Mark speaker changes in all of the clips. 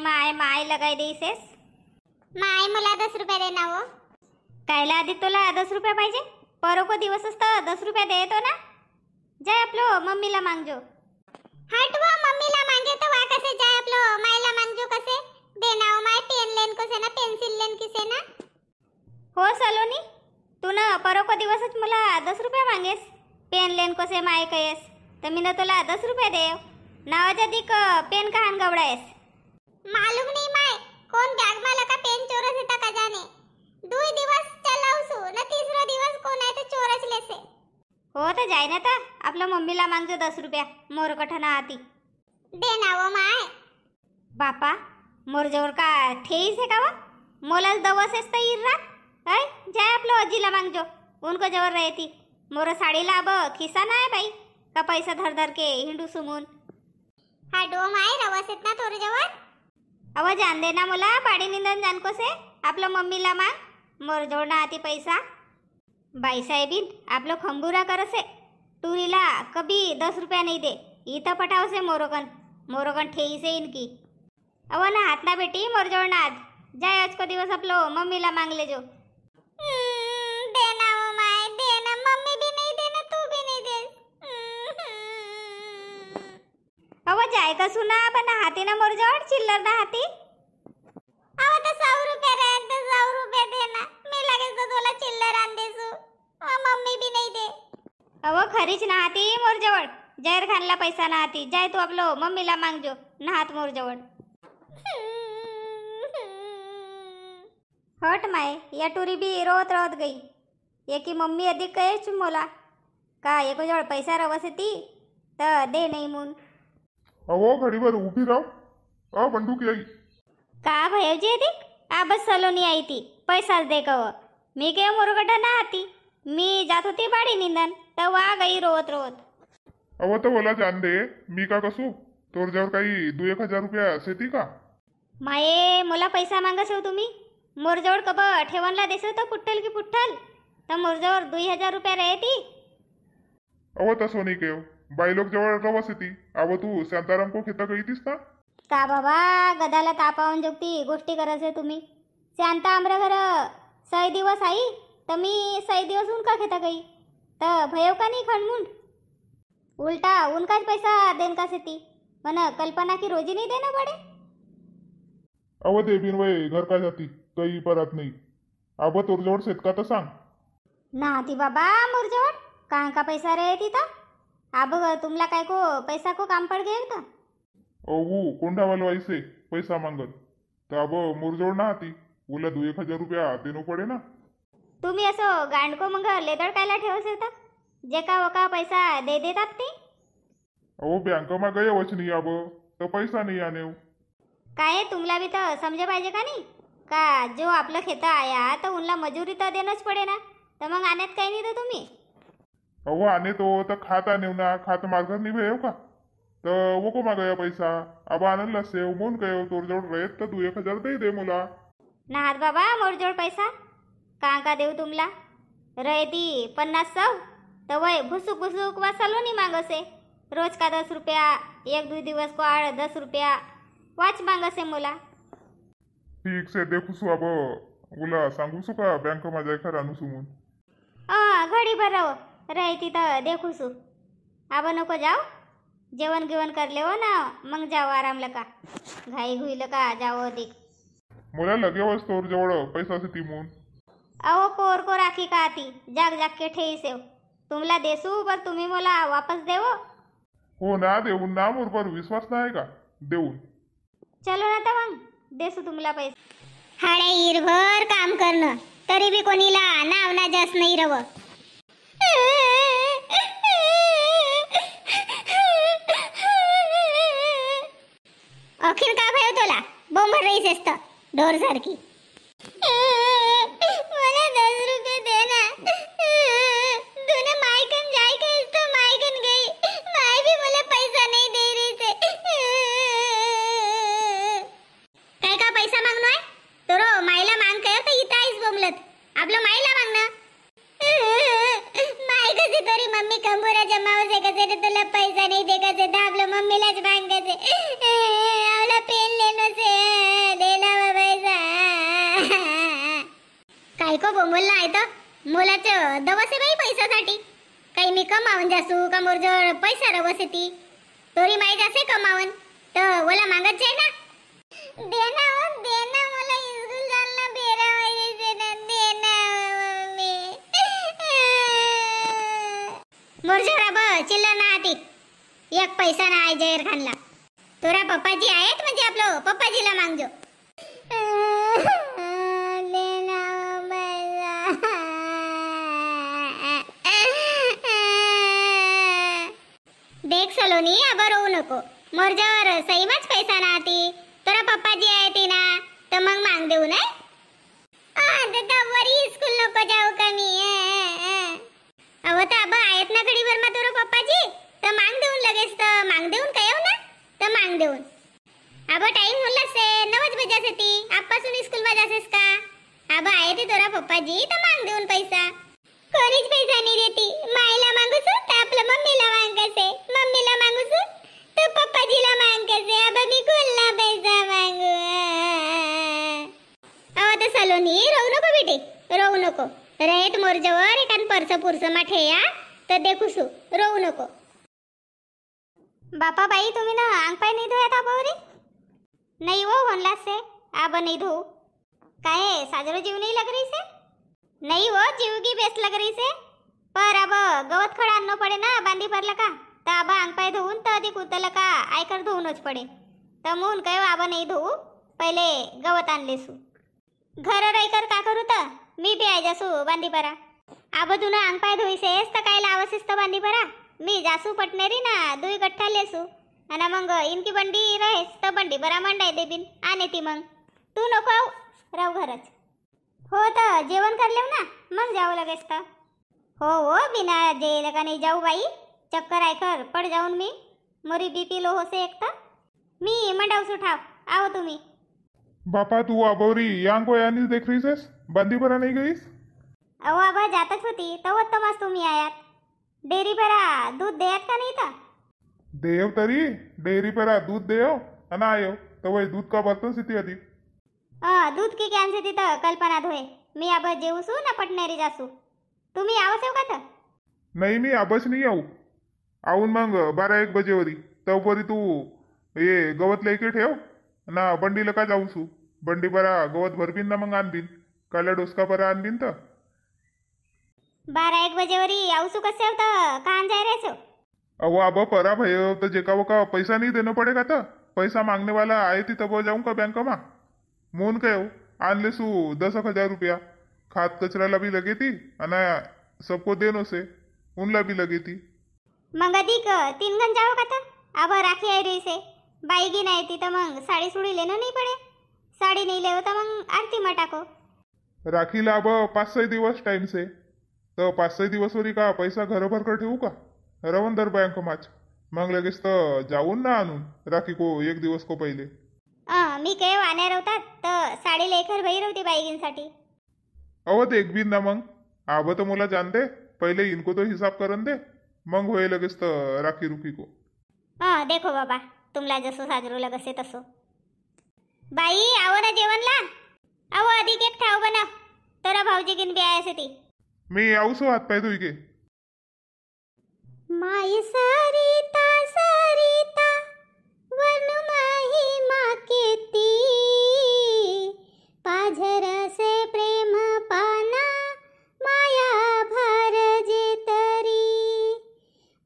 Speaker 1: माय माय लगाई देईसेस.
Speaker 2: माय मला 10 रुपये दे ना वो.
Speaker 1: कायला आधी तुला 10 रुपये पाहिजे? परोको दिवस असतं 10 रुपये देतो ना. जाय आपलं मम्मीला मागजो.
Speaker 2: हटवा मम्मीला मांगे तो वा कसे जाय आपलो मायला मांगजो कसे देना वो माय पेन लेन को से ना पेन्सिल लेन किसे ना.
Speaker 1: हो सलोनी, तू ना परोको दिवसच मला 10 रुपये मागेस. पेन लेन कसे माय कयस तर मी ना तुला 10 रुपये देव. नावाच्या दिक पेन कहान गवडायस.
Speaker 2: मालूम नहीं माय कौन बैग में लगा पेन चोरस था का जाने. 2 दिवस चलावसू ना तीसरा दिवस कोण आहे ते चोरच लेसे.
Speaker 1: हो तर जाय ना तर आपल्या मम्मीला मागजो 10 रुपया मोर कठना आती.
Speaker 2: देना वो माय.
Speaker 1: बापा मोरजवळ का ठेईस है का वा? मोलाच दवसेस तर इर्रा. हाय जाय आपलं अजीला मागजो. उनको जवर रहती मोर साडीला अब खिसा ना है बाई का पैसा धर धर के हिंडू सुमून.
Speaker 2: हटो माय रवसेत ना तोर जवळ.
Speaker 1: अव जान देना मला पाडी निंदन जान को से आपलं मम्मीला माग मोर जवळ ना आती पैसा. बाई साहेबीन आपलं खंबुरा करसे टुरीला कभी 10 रुपया नहीं दे. इथं पटावसे मोरोकन ठेईसे इनकी. अव ना हात ना बेटी मोरजवळ ना आज जाय आज को दिवस आपलो मम्मीला मांगले जो.
Speaker 2: देना वो माय देना मम्मी भी नहीं देना तू भी नहीं दे.
Speaker 1: अव जाय का सुना पण हाती ना मोरजवळ चिल्लर ना हाती.
Speaker 2: अव तो 100 रुपये रहे तो 100 रुपये देना मी लगेच तो तुला चिल्लर आण देसू. मम्मी भी नहीं दे.
Speaker 1: अव खरीच ना हाती मोरजवळ जैर खानला पैसा ना हाती. जाय तू आपलो मम्मीला मांगजो ना हात मोरजवळ. हट माय या टुरी बी रोत रोत गई. एकी मम्मी अधिक कहेच मोला का एको जवळ पैसा रवसे ती तर दे नाही मून.
Speaker 3: अहो घडीवर उभी राव. बंदूक आई
Speaker 1: का भयवजी अधिक आबस सलोनी आई ती पैसाच दे कव. मी काय मुरगटा ना हाती. मी जात होती बाडी निंदन तर वा गई रोत रोत.
Speaker 3: अहो तर मला जान दे मी का कसू तोर जवळ काही 2-1 हजार रुपया शेती का.
Speaker 1: माये मला पैसा मागस हो तुम्ही. मोरजवळ कब ठेवणला देसो तर पुठ्ठल की पुठ्ठल तर मोरजवळ 2,000 रुपया रहे ती.
Speaker 3: अहो तसं नाही केव बाई लोक जवळ रवस येती. अहो तू शांताराम को खेता कहीतीस ना.
Speaker 1: का बाबा गदाला तापावून जोगती गोष्टी करायचे तुम्ही. शांता आमरा घर 6 दिवस आई तर मी 6 दिवस उनका खेता गई तर भयव का नाही खणमुंड. उलटा उनकाच पैसा देन का सेती मन कल्पना की रोजी नहीं देना पड़े.
Speaker 3: अहो दे बिन वय घर का जाती काही परत नाही. अब तोर जवळ शेतका तर सांग
Speaker 1: ना ती बाबा मोरजवळ कहाँ का पैसा रहे ती तर. अब तुमला काय को पैसा को काम पड़ गए तर.
Speaker 3: अहो कोंडावाल वाईसे पैसा मागत तर अब मोर जवळ ना हाती उला 2-1 हजार रुपया देणं पडे ना.
Speaker 1: तुम्ही असं गांडको मग लेदर कायला ठेवसे तर जे का वका पैसा दे देतात ते.
Speaker 3: अहो बँक मा गए वचनी अब तर पैसा नाही आने.
Speaker 1: काय तुमला भी तर समजे पाहिजे का नाही का जो आपलं खेतं आया तर उनला मजुरी तर देणंच पडे ना. तर मग आणत काही नाही तर तुम्ही.
Speaker 3: अहो आने तो तर खात आने ना खात मार्गर नहीं भेव का तर वो को मागया पैसा. अब आनंद सेव मोन गयो तोर जवळ रहेत तर 2-1 हजार दे मोला.
Speaker 1: नाहात बाबा मोरजोड पैसा का देऊ तुमला. रहे ती 50-100 तर वय भुसुक भुसुक वा सलोनी मागसे. रोज का 10 रुपया 1-2 दिवस को 10 रुपया वाच मागसे मोला.
Speaker 3: ठीक से देखूसू अब उला सांगूसू का बँक मा जाय खरा आणूसू म्हणून.
Speaker 1: घडी भर रहे ती तर देखूसू. अब नको जाओ जेवण गिवण करले हो ना मग जाओ आराम लका. घाई घुईल का जाओ अधिक.
Speaker 3: मोला लगे वस तोर जवळ पैसा शेती म्हणून.
Speaker 1: अहो कोर को राखी का आती जाग जाग के ठेई सेव तुमला देसू पर तुम्ही मला वापस देवो.
Speaker 3: हो ना देऊन ना मोर पर विश्वास नाही का देऊन.
Speaker 1: चलो ना तर मग देसू तुमला पैसे.
Speaker 2: हाडे इरभर काम करणं तरी बी कोणीला नाव ना जास्त नाही रव. अखिर का भयो तोला बोंबर रहीस असतं ढोर सारखी. मला 10 रुपये दे ना. तूने मायकन जाय के तो मायकन गई माय भी मला पैसा नहीं दे रही थे. काय का पैसा मागनो आहे तोरो मायला मांग काय तर इथं आईस बोंबलत आपलं मायला मागणं. माय कसे तोरी मम्मी कंबोरा जमावसे कसे तुला पैसा नहीं दे कसे तर आपलं मम्मीलाच मागायचे. आवला पेन लेनो से देना पैसा काय को बोंबलला आहे तर मुलाचं दवसे बाई पैशासाठी काही मी कमावून जासू का मोर जवळ पैसा रवस ती तोरी माई जासे कमावून तर ओला मागत जाय ना देना मला स्कूल जायला बेरा वाजे देना मम्मी मोर जवळ ब चिल्लर ना आती एक पैसा ना आहे जहीर खानला तोरा पप्पाजी आहेत म्हणजे आपलं पप्पाजीला मागजो देख सलोनी अब रोऊ नको मोरजावर सईमाच पैसा ना आती तोरा पप्पाजी आहे ती ना तर मग माग देऊ ना वरी स्कूल नको जाऊ का मी अहो तर अब आहेत ना घडीवर मा तोरा पप्पाजी तर माग देऊन लगेच तर माग देऊन काय ना तर माग देऊन अब टाइम होला से 9 बजे ती आपासून स्कूल मा जासेस का अब आहे ते तोरा पप्पाजी तर माग देऊन पैसा कोणीच पैसा नाही देती माईला मागूस तर आपल्या मम्मीला मागसे मम्मीला मागूस तर पप्पाजीला मागसे अब मी कोणला पैसा मागू अहो तर सलोनी रोऊ नको बेटी रोऊ नको रेत मोरजवर एकान परस पुरस मा ठेया तर देखूसू रोऊ नको
Speaker 1: बापा बाई तुम्ही ना अंग पाय नहीं धोया था बावरी नहीं वो होनला से अब नहीं धो काहे साजरो जीव नहीं लग रही से नहीं वो जीव की बेस लग रही से पर अब गवत खड़ा आणणं पडे ना बांधी भरला का तर अब अंग पाय धुवून तर अधिक उतरलं का आयकर धुवूनच पडे तर म्हणून काय आबा नाही धुवू पहिले गवत आणलेसू घर राईकर का करू तर मी बी आई जासू बांधी परा आब तुला अंग पाय धुईसेस तर काय लावसेस तर बांधी परा मी जासू पटनेरी ना दुई गठ्ठा लेसू आणि मग इनकी बंडी रहेस तर बंडी बरा मंडाय देबीन आने ती मग तू नको आऊ राव घरच हो तर जेवण करलेव ना मग जाऊ लगेच तर हो बिना जेल का नाही जाऊ बाई चक्कर आयकर पड जाऊन मी मोरी बीपी लो होसे एक तर मी मंडावसू ठाव आओ तुम्ही
Speaker 3: बापा तू आबोरी यांग को यानीच देख रही सेस बंदी परा नहीं गईस
Speaker 1: अहो आबा जातच होती तवत तमास तुम्ही आयात डेअरी परा दूध देयात का नाही तर
Speaker 3: देव तरी डेयरी परा दूध देव आणि आयो तर वही दूध का बर्तन सिती आधी
Speaker 1: दूध की कॅन से तिथं कल्पना धोये मी अब जेवसू ना पटनेरी जासू तुम्ही आवसेव का तर
Speaker 3: नाही मी आबच नाही आऊ आऊन मग 12-1 बजेवरी तवपरी तू ये गवत लेके ठेव ना बंडीला का जाऊसू बंडी परा गवत भरबीन ना मग आणबीन काल्या डोसका परा आणबीन तर
Speaker 1: 12-1 बजेवरी आवसू कसे होतं कान जाय रेसो
Speaker 3: अहो आबा परा भय तर जेका वका पैसा नहीं देना पड़ेगा था पैसा मांगने वाला आए थी तब जाऊं का बैंक मा मोन कहो आन ले सू 10,000 रुपया खाद कचरा भी लगे थी अना सबको देनो से उनला भी लगी थी
Speaker 1: मग अधिक 3 गण जाओ का तर अब राखी आई रही से बाईगी नाही ती तर मग साडी सुडी लेणं नाही पडे साडी नाही लेव तर मग आरती मा टाको
Speaker 3: राखीला अब 5-6 दिवस टाइम से तो 5-6 दिवस वरी का पैसा घर भर कर ठेवू का रवंदर बैंक माच मग लगेच तर जाऊन ना आणून राखी को 1 दिवस को पहिले
Speaker 1: मी काय वाण्यार होतात तर साडी लेकर भई होती बाईगींसाठी
Speaker 3: अव देख बिन ना मग आब तो मुला जान दे पहिले इनको तो हिसाब करन दे मग होय लगेच तर राखी रुखी को
Speaker 1: देखो बाबा तुमला जसो साजरू लगसे तसो बाई आવો ना जेवणला आવો अधिक एक ठाव बनव तोरा भाऊजी गिन बी आयसे ती
Speaker 3: मी आऊसो हात पाय धुई के
Speaker 2: माय सरिता सरिता वन माही माकेती पाझर से प्रेम पाना माया भार जे तरी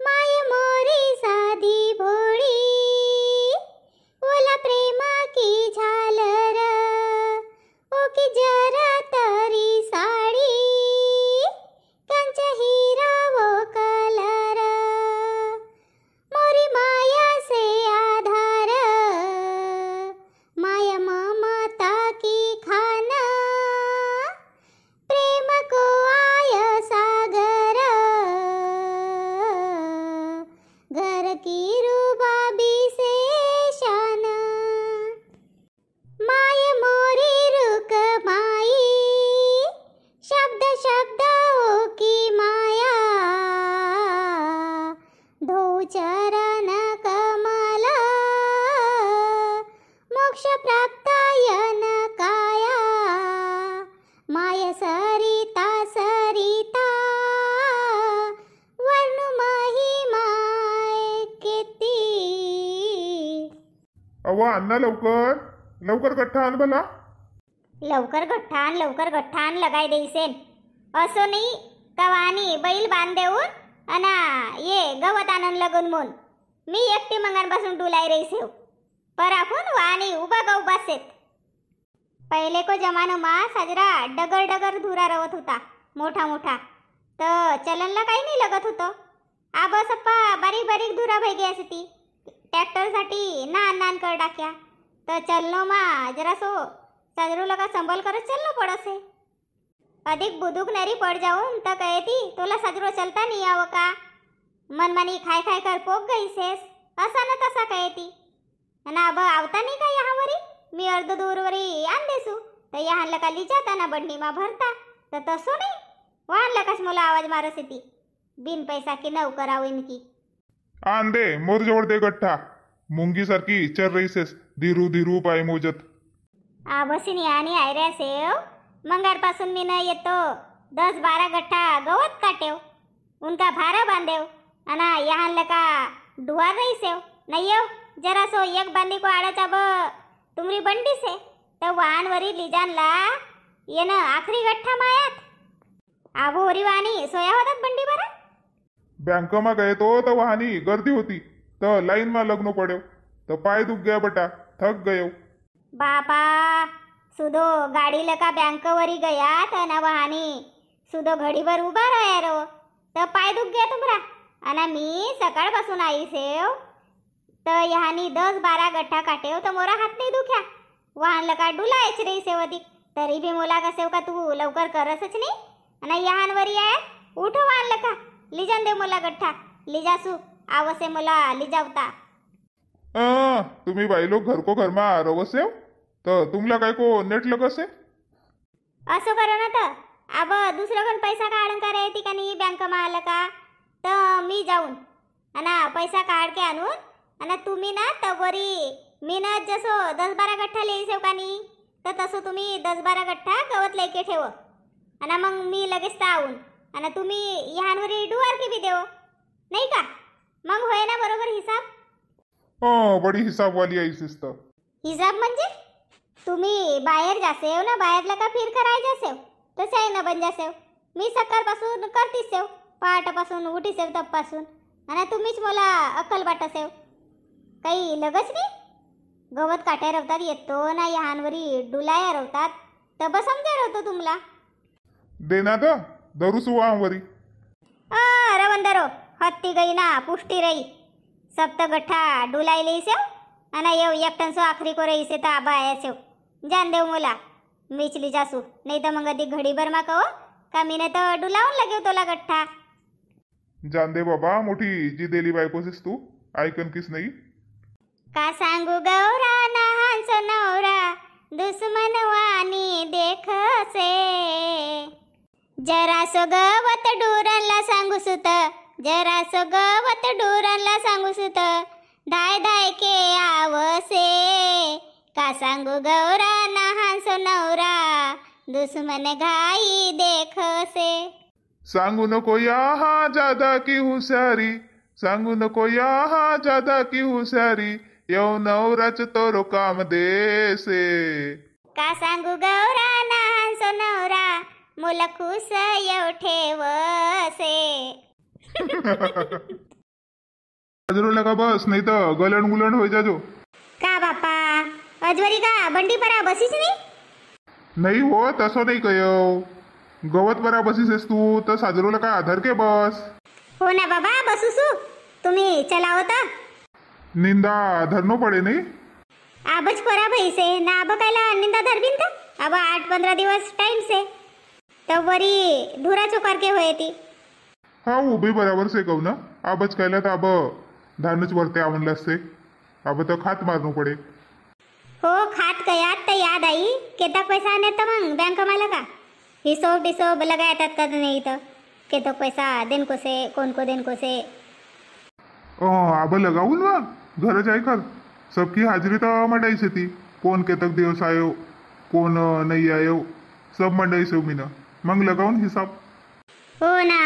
Speaker 2: माय मोरी साधी भोळी ओला प्रेम की झालर ओ की जरा तरी साडी कंच हिरा वो कलर मोरी माया से आधार माया ममता की खाना प्रेम को आय सागर घर की रुबाबी से शान माय मोरी रुक माई शब्द शब्द की माया धो चरण कमला मोक्ष प्राप्ताय न काया माय सरिता सरिता वर्णु महिमाय किती.
Speaker 3: अव अन्ना लवकर लवकर गठ्ठा आण भला.
Speaker 1: लवकर गठ्ठान लगाय देईसेन. असो नाही का वाणी बैल बांध देऊन अना ये गवत आणून लगून मून मी एकटी मंगांपासून डुलाय रहीसेव. पर आपण वाणी उभा गा उभासेत. पहिले को जमानो मा साजरा डगर डगर धुरा रवत होता मोठा मोठा. तर चलनला काही नाही लगत होतं. आब सप्पा बारीक बारीक धुरा भई गया ती. ट्रॅक्टरसाठी नान नान कर टाक्या. तर चलनो मा जरासो साजरू लगा संभल करत चलनो पडसे. अधिक बुदुक नरी पड जाऊन तर कहती तुला साजरो चलता नाही यावं का. मनमानी खाय खाय कर पोक गईसेस असा न तसा कहती. ना अब आवता नाही का यहावरी मी अर्ध दूरवरी आण देसू. तर यहान लका लिजाता ना बंडीमा भरता. तर तसो नाही वाहन लकाच मला आवाज मारस येती बिन पैसा की नव करावीन की.
Speaker 3: आण दे मोर जवळ दे गठ्ठा. मुंगी सारखी चर रहीसेस धीरू धीरू पाय मोजत.
Speaker 1: आबसिनी आणि आयऱ्या सेव मंगारपासून मी न येतो 10-12 गठ्ठा गवत काटेव उनका भारा बांधेव अना यहाँ लका डुआर रही सेव नहीं येव जरा सो एक बांधी को आड़ा चाब तुमरी बंडी से तो वाहन वरी लीजान ला ये न आखरी गठ्ठा मायात आबो वरी वाणी सोया होतात बंडी बरा.
Speaker 3: बँकमा गए तो वाहनी गर्दी होती तर लाईन मा लग्न पड्यो तर पाय दुख गया बटा थक गयो.
Speaker 1: बापा सुदो गाडी लका बँक वरी गयात अना वाहनी सुदो घडीभर उभा राया रो तर पाय दुख गया तुमरा. अना मी सकाळपासून आई सेव तर यहानी 10-12 गठ्ठा काटेव तर मोरा हात नाही दुख्या. वाहन लका डुलायच रे सेवदी तरी भी मोला का सेव का तू लवकर करसच नाही. अना यहान वरी आहे उठ वाहन लका लिजान दे मोला गठ्ठा लिजासू आवसे मोला लिजावता.
Speaker 3: तुम्ही बाई लोक घर को घर मा रवसेव तर तुमला काय को नेट लगसे.
Speaker 1: असं करो ना तर अब दुसरं कोण पैसा काढून का येते का नाही बँक मा आलं का तर मी जाऊन आणि पैसा काढ के आणून आणि तुम्ही ना तर वरी मी ना जसो 10-12 गठ्ठा लिहिसेव का नाही तर तसं तुम्ही 10-12 गठ्ठा गवत लेके ठेव आणि मग मी लगेच तावून आणि तुम्ही ह्यांवरी डुवार की बी देव नाही का मग होय ना बरोबर हिसाब.
Speaker 3: बडी हिसाबवाली आईसीस तर.
Speaker 1: हिसाब म्हणजे तुम्ही बाहेर जासेव ना बाहेरला का फिर कराय जासेव तसे आहे ना बन जासेव. मी सकाळपासून करतीस सेव पहाटापासून उठीसेव तपपासून आणि तुम्हीच मला अक्कल वाटसेव काही लगच नाही. गवत काट्या रवतात येतो ना यहानवरी डुलाया रवतात तब समजा रवतो तुमला.
Speaker 3: देना तर धरूसू वावरी.
Speaker 1: रवंदरो हत्ती गई ना पुष्टी रही सप्त गठ्ठा डुलाई लई सेव आणि येव एक टन सो आखरी को रही से तर आबा आया सेव जान देव मोला मीचली जासू नाही तर मग अधी घडीभर मा कहो का मीने तर डुलावून लगेव तोला गठ्ठा.
Speaker 3: जान दे बाबा मोठी जी देली बायकोसीस तू ऐकन किस नाही.
Speaker 1: का सांगू गौरा नहांसो नवरा दुश्मन वाणी देख से जरा सो गवत डुरणला सांगू सुत जरा सो गवत डुरणला सांगू सुत धाय धाय के आवसे. का सांगू गौरा नहांसो नवरा दुश्मन घाई देख से.
Speaker 3: सांगू नको यहाँ ज्यादा की हुशारी सांगू नको यहाँ ज्यादा की हुशारी येऊ नवराच तोरो काम देसे.
Speaker 1: का सांगू गौरा नहांसो नवरा मुला खुश येऊ ठेवसे.
Speaker 3: बाजरो लगा बस नाही तर गलन गुलन होई जाजो.
Speaker 1: का बापा अजवरी का बंडी परा बसीच नाही.
Speaker 3: नाही हो तसं नाही कयो गवत बरा बसीसेस तू तर साजरोला काय आधार के बस.
Speaker 1: हो ना बाबा बसूसू तुम्ही चलाव तर
Speaker 3: निंदा धरनो पडे नाही.
Speaker 1: आबच परा भैसे ना अब कायला निंदा धरबीन तर अब 8-15 दिवस टाइम से तर वरी धुरा चुकार के होय ती.
Speaker 3: हा उभी बराबर से कहू ना आबच कायला तर अब धानच वरते आवनला असते अब तर खात मारणं पडे.
Speaker 1: हो खात कयात तर याद आई केता पैसा आणे तर मग बँक मला का हिशोब डिशोब लगा येतात का नाही तर केतो पैसा देन को से कोण को देन को से.
Speaker 3: अब लगाऊन वा घर जाय कर सबकी हाजरी तर मटाईस ती कोण केतक दिवस आयो कोण नाही आयो सब मंडई से मी मग लगावून हिसाब.
Speaker 2: हो ना,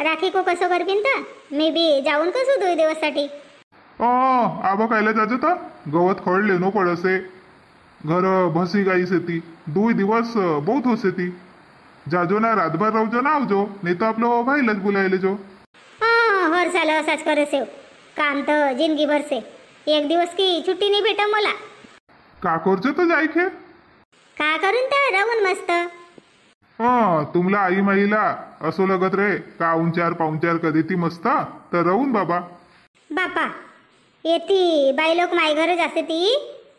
Speaker 2: राखी को कसं करकीन तर मी बी जाऊन कसं 2 दिवससाठी.
Speaker 3: आबा कायला जाजो तर गवत खड लेनो पडसे घर भसी गाई सेती 2 दिवस बहुत होसे ती. जाजो ना रातभर राहजो ना आवजो नाही तर आपलं भाईलाच बुलायले जो.
Speaker 2: हर साल असाच करे सेव काम तर जिंदगी भर से. 1 दिवस की छुट्टी नाही भेट मला.
Speaker 3: का करजो तर जायखे.
Speaker 2: का करून तर राहून मस्त.
Speaker 3: तुमला आई माईला असो लगत रे का उंचार पाऊंचार कधी ती मस्त तर राहून बाबा.
Speaker 2: बापा येती बाई लोक माय घर जाते ती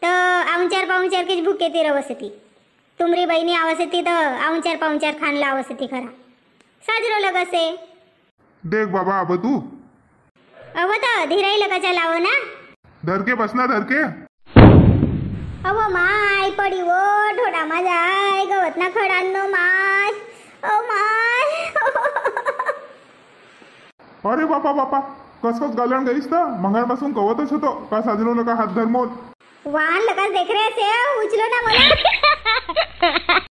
Speaker 2: तर आऊंचार पाऊंचार की भूक येते रवस ती. तुमरी बहिणी आवस ती तर आऊंचार पाऊंचार खानला आवस ती खरा साजरो लगसे.
Speaker 3: देख बाबा अब तू
Speaker 2: अव तर धीराई लगाच्या लाव ना.
Speaker 3: धरके बसना धरके.
Speaker 2: अव माय पडी वो ढोडा माझा आय गवत ना खडांनो माय. Oh my.
Speaker 3: अरे बापा बापा कसं गालन गईस तर मंगळपासून कवतच होतो का साजलो नका हात धरमोन.
Speaker 2: वाहन लगाच देख रे असे उचलो ना मला.